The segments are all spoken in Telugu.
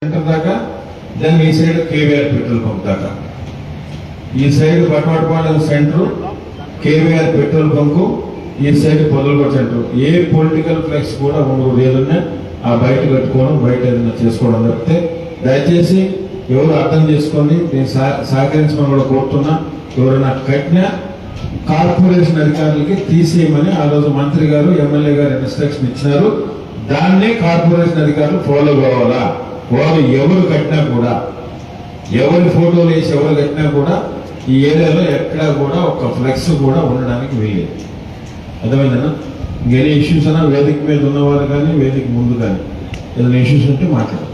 సెంటర్ దాకా దాన్ని ఈ సైడ్ కేవీఆర్ పెట్రోల్ పంప్ దాకా ఈ side Batwadapalem centre KVR petrol bunk ఈ సైడ్ పొదలగూడ సెంటర్ ఏ పొలిటికల్ ఫ్లెక్స్ కూడా ఉండదు ఏదన్నా ఆ బయట కట్టుకోవడం బయట ఏదైనా చేసుకోవడం తప్పితే దయచేసి ఎవరు అర్థం చేసుకోండి నేను సహకరించమని కూడా కోరుతున్నా ఎవరైనా కట్టినా కార్పొరేషన్ అధికారులకి తీసేయమని ఆ రోజు మంత్రి గారు ఎమ్మెల్యే గారు ఇన్స్ట్రక్షన్ ఇచ్చినారు దాన్నే కార్పొరేషన్ అధికారులు ఫాలో కావాలా వాళ్ళు ఎవరు కట్టినా కూడా ఎవరి ఫోటోలు వేసి ఎవరు కట్టినా కూడా ఈ ఏరియాలో ఎక్కడా కూడా ఒక ఫ్లెక్స్ కూడా ఉండడానికి వీలేదు అర్థమైందన్నా ఇంకేనే ఇష్యూస్ అన్నా వేదిక మీద ఉన్నవారు కానీ వేదిక ముందు కానీ ఏదైనా ఇష్యూస్ ఉంటే మాట్లాడాలి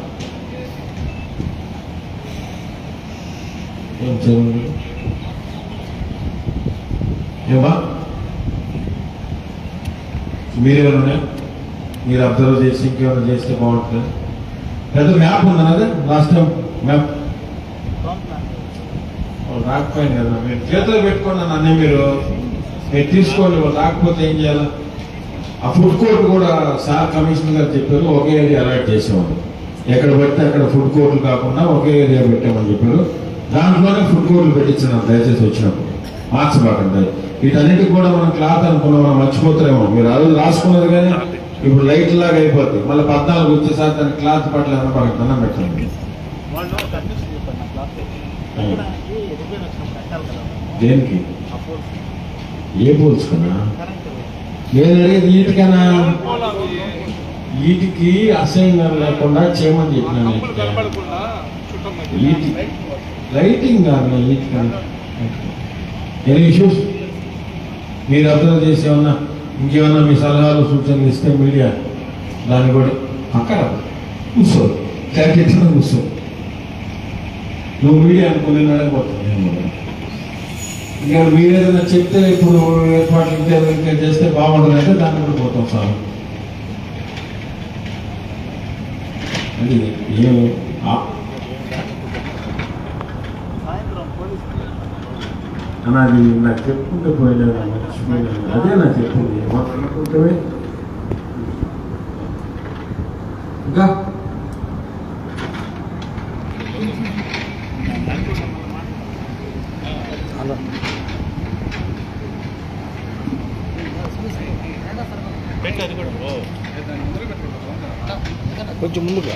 ఏమా మీరేమన్నా మీరు అబ్జర్వ్ చేసి ఇంకేమైనా చేస్తే బాగుంటుంది పెద్ద మ్యాప్ ఉందా అదే లాస్ట్ టైం మ్యాప్ రాకపోయింది కదా మీరు చేతిలో పెట్టుకోండి అన్నీ మీరు తీసుకోండి రాకపోతే ఏం చేయాలి ఆ ఫుడ్ కోర్ట్ కూడా సార్ కమిషనర్ గారు చెప్పారు ఒకే ఏరియా అలాట్ చేసేవాళ్ళు ఎక్కడ పడితే అక్కడ ఫుడ్ కోర్టులు కాకుండా ఒకే ఏరియా పెట్టామని చెప్పారు దాంట్లోనే ఫుడ్ కోర్టులు పెట్టించినాం దయచేసి వచ్చినప్పుడు మార్చబాకండి వీటన్నిటికి కూడా మనం క్లాత్ అనుకున్నాం మనం మర్చిపోతారేమో మీరు ఆ రోజు రాసుకున్నారు కానీ ఇప్పుడు లైట్ లాగా అయిపోతుంది మళ్ళీ 14 వచ్చేసారి దాని క్లాత్ పట్ల అన్నం పెట్టండి దేనికి ఏ పోల్స్ కన్నా నేను అడిగేది వీటికైనా వీటికి అసహ్యంగా లేకుండా చేయమని చెప్పినాను వీటి లైటింగ్ కాదు వీటికన్నా ఎనీ ఇష్యూస్ మీరు అబ్జర్వ్ చేసి ఏమన్నా ఇంకేమన్నా మీ సలహాలు సూచనలు ఇస్తే మీడియా దాన్ని కూడా అక్కడ కూర్చో క్లారిటీ కూర్చో నువ్వు మీడియా అనుకుని అడగబోతుంది ఇంకా మీరేదైనా చెప్తే ఇప్పుడు ఏర్పాట్లు ఇంకా చేస్తే బాగుంటుందంటే దాన్ని కూడా పోతాం సార్ అది ఏమి అది నాకు చెప్పుకుంటే పోయలేదు మర్చిపోయలేదు అదే నాకు చెప్పింది మాట్లాడుకుంటే ఇంకా కొంచెం ముందుగా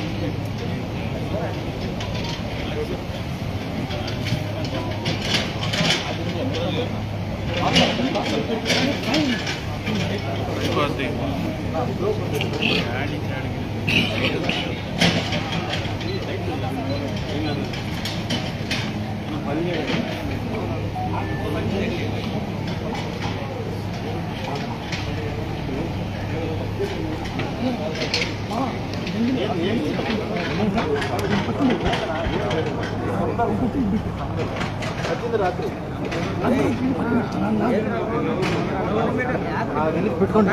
రాత్రి పెట్టుకోండి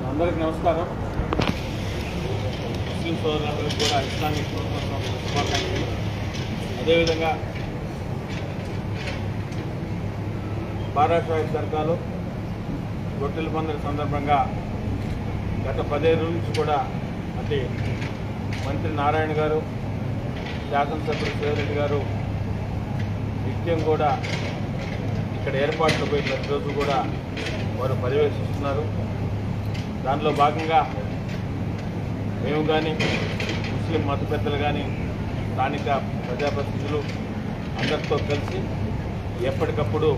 అందరికీ నమస్కారం. ముస్లిం సోదరులందరికీ కూడా ఇస్లామిక్ శుభాకాంక్షలు. అదేవిధంగా బారాషాహి దర్గాలో రొట్టెల పండుగ సందర్భంగా గత 15 రోజుల నుంచి కూడా అంటే మంత్రి నారాయణ గారు, శాసనసభ్యులు శివరెడ్డి గారు నిత్యం కూడా ఇక్కడ ఏర్పాట్లు పోయి ప్రతిరోజు కూడా వారు పర్యవేక్షిస్తున్నారు. దానిలో భాగంగా మేము కానీ ముస్లిం మత పెద్దలు కానీ స్థానిక ప్రజాప్రతినిధులు అందరితో కలిసి ఎప్పటికప్పుడు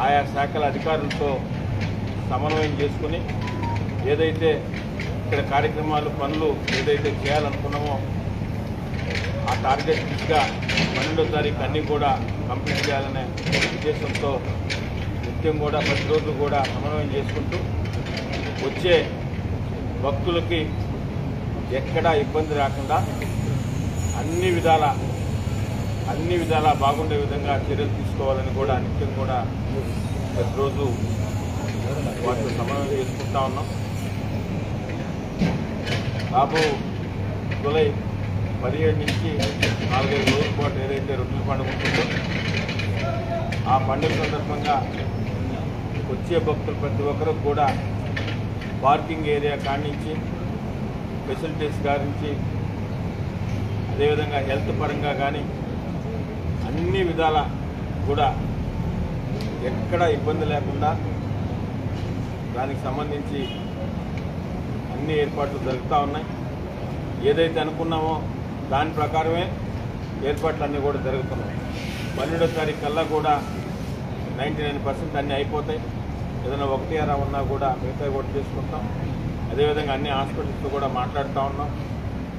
ఆయా శాఖల అధికారులతో సమన్వయం చేసుకుని ఏదైతే ఇక్కడ కార్యక్రమాలు పనులు ఏదైతే చేయాలనుకున్నామో ఆ టార్గెట్ దిశగా 12వ తారీఖు అన్నీ కూడా కంప్లీట్ చేయాలనే ఉద్దేశంతో నిత్యం కూడా ప్రతిరోజు కూడా సమన్వయం చేసుకుంటూ వచ్చే భక్తులకి ఎక్కడా ఇబ్బంది రాకుండా అన్ని విధాల అన్ని విధాలా బాగుండే విధంగా చర్యలు తీసుకోవాలని కూడా నిత్యం కూడా ప్రతిరోజు వాటితో సమన్వయం చేసుకుంటా ఉన్నాం. బాబు జూలై 17 నుంచి 4-5 రోజుల పాటు ఏదైతే రొట్టెల పండుగ ఉంటుందో ఆ పండుగ సందర్భంగా వచ్చే భక్తులు ప్రతి ఒక్కరు కూడా పార్కింగ్ ఏరియా కానించి ఫెసిలిటీస్ కానించి అదేవిధంగా హెల్త్ పరంగా కానీ అన్ని విధాల కూడా ఎక్కడ ఇబ్బంది లేకుండా దానికి సంబంధించి అన్ని ఏర్పాట్లు జరుగుతూ ఉన్నాయి. ఏదైతే అనుకున్నామో దాని ప్రకారమే ఏర్పాట్లన్నీ కూడా జరుగుతున్నాయి. 12వ తారీఖు కల్లా కూడా 99% అన్నీ అయిపోతాయి. ఏదైనా 1 ఉన్నా కూడా మిగతా కూడా చేసుకుంటాం. అదేవిధంగా అన్ని హాస్పిటల్స్తో కూడా మాట్లాడుతూ ఉన్నాం.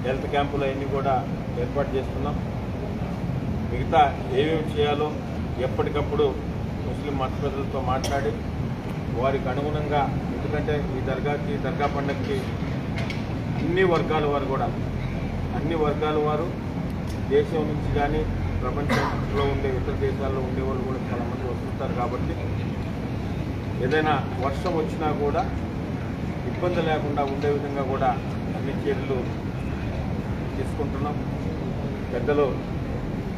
హెల్త్ క్యాంపులు అవన్నీ కూడా ఏర్పాటు చేస్తున్నాం. మిగతా ఏమేమి చేయాలో ఎప్పటికప్పుడు ముస్లిం మత ప్రజలతో మాట్లాడి వారికి అనుగుణంగా, ఎందుకంటే ఈ దర్గా పండుగకి అన్ని వర్గాల వారు దేశం నుంచి కానీ ప్రపంచంలో ఉండే ఇతర దేశాల్లో ఉండేవాళ్ళు కూడా చాలామంది వస్తుంటారు. కాబట్టి ఏదైనా వర్షం వచ్చినా కూడా ఇబ్బంది లేకుండా ఉండే విధంగా కూడా అన్ని చర్యలు తీసుకుంటున్నాం. పెద్దలు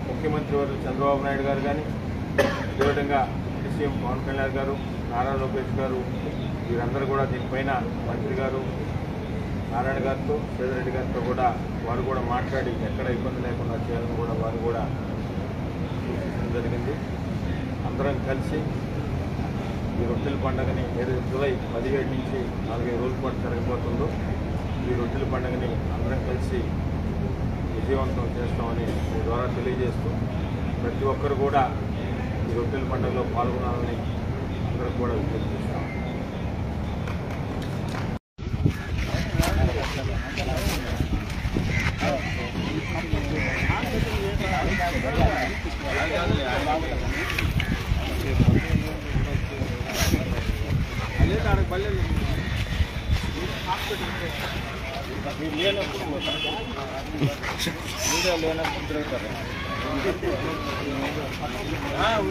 ముఖ్యమంత్రి వారు చంద్రబాబు నాయుడు గారు కానీ, అదేవిధంగా సీఎం పవన్ కళ్యాణ్ గారు, నారా లోకేష్ గారు, వీరందరూ కూడా దీనిపైన మంత్రి గారు నారాయణ గారితో, సేదరెడ్డి గారితో కూడా వారు కూడా మాట్లాడి ఎక్కడ ఇబ్బంది లేకుండా చేయాలని కూడా వారు కూడా సూచించడం జరిగింది. అందరం కలిసి ఈ రొట్టెల పండుగని ఏదైతే జూలై 17 నుంచి 4-5 రోజుల పాటు జరగబోతుందో ఈ రొట్టెల పండుగని అందరం కలిసి విజయవంతం చేస్తామని మీ ద్వారా తెలియజేస్తూ ప్రతి ఒక్కరు కూడా ఈ రొట్టెల పండుగలో పాల్గొనాలని అందరూ కూడా విజ్ఞప్తి చేస్తాం.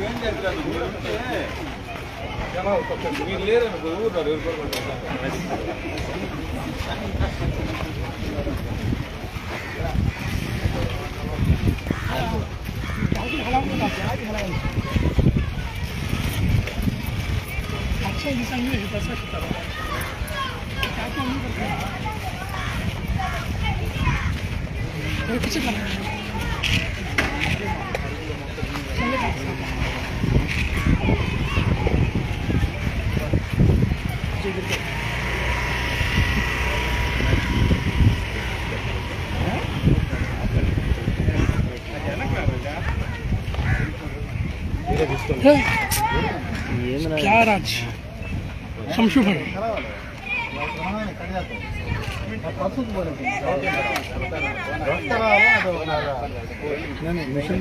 ఏం చేస్తారు మీరు లేరు ఊరున్నారు अच्छा ये संग है पैसा कितना क्या काम नहीं करते वो पीछे करना क्या राज शमशुभर मिशन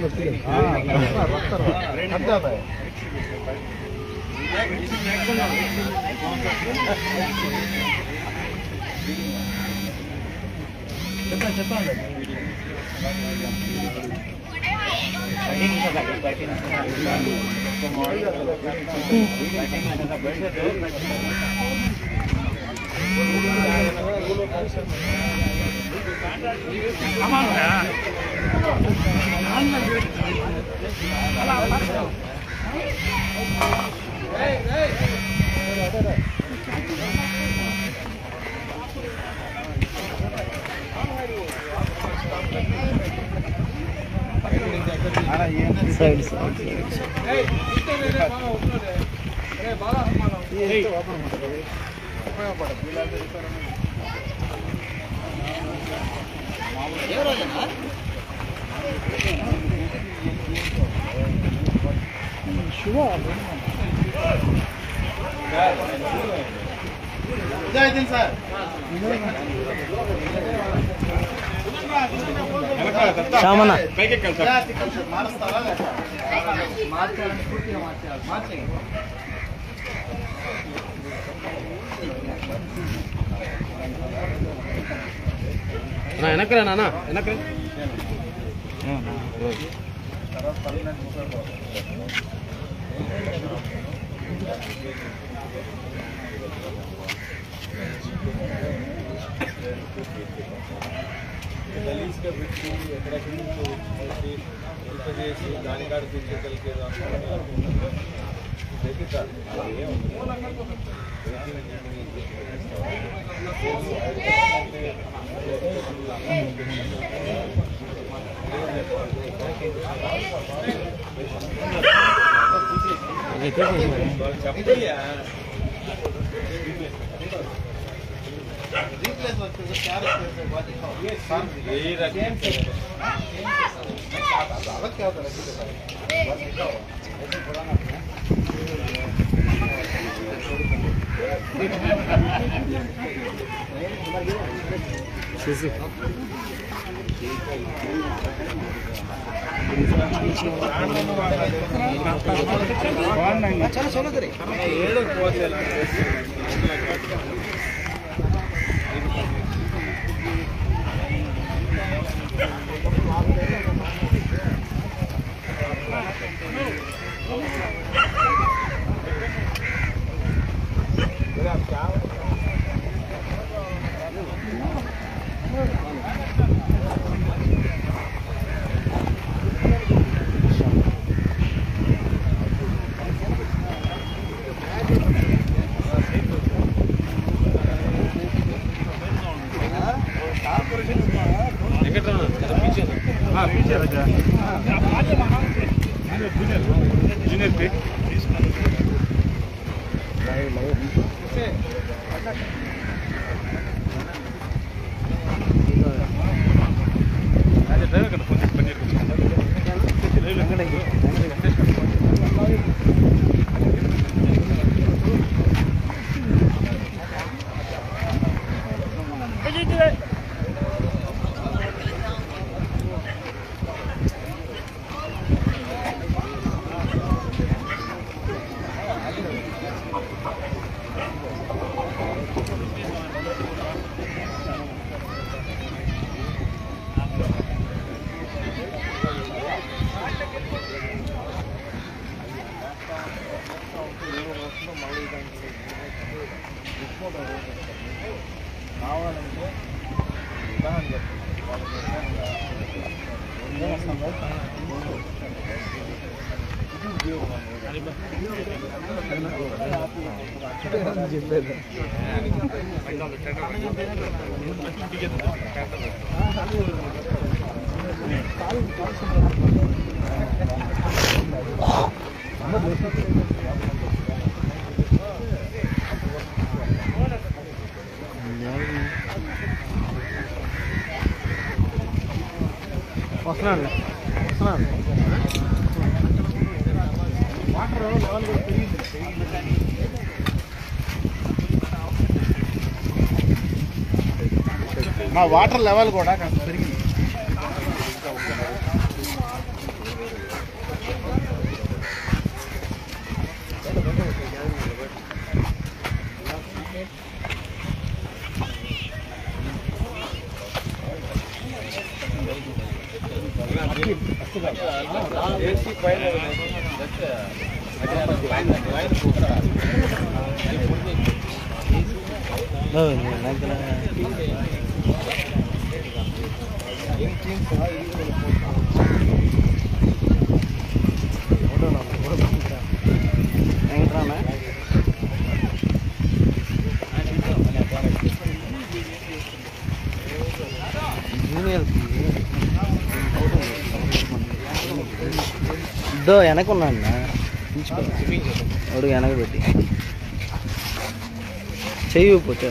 साइड సామన వెనకరా నాన్న వెనక గలీజ్గా పెట్టి ఎక్కడెక్కడి నుంచో వచ్చి ఎంత చేసి దానికాడ తెచ్చేయగలిగేది చెప్పయ్యా చాలా సోలదరి కావాలంటే ఉదాహరణ చెప్పేది వస్తున్నాను వస్తున్నాను వాటర్ లెవెల్ కూడా పెరిగింది మా వాటర్ లెవెల్ కూడా కాస్త పెరిగింది ఇద్దో వెనకున్నా అడుగు వెనక పెట్టి చెయ్యి పోతే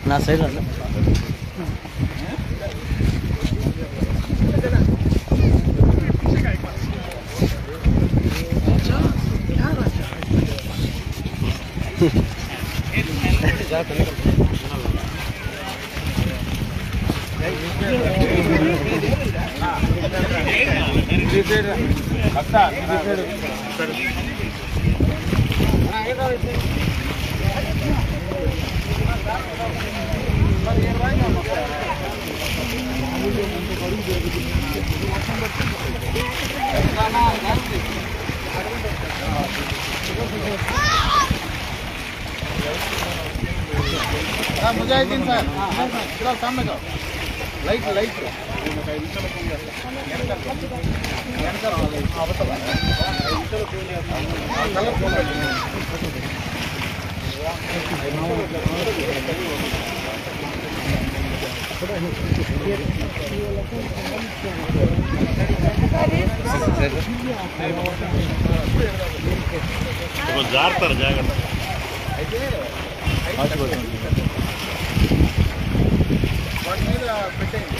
నా సైడ్ అన్న मुजाहिदीन सर थोड़ा सामने जाओ लाइट लाइट జాగ్రత్త జాగ్రత్త వాటి మీద పెట్టేయండి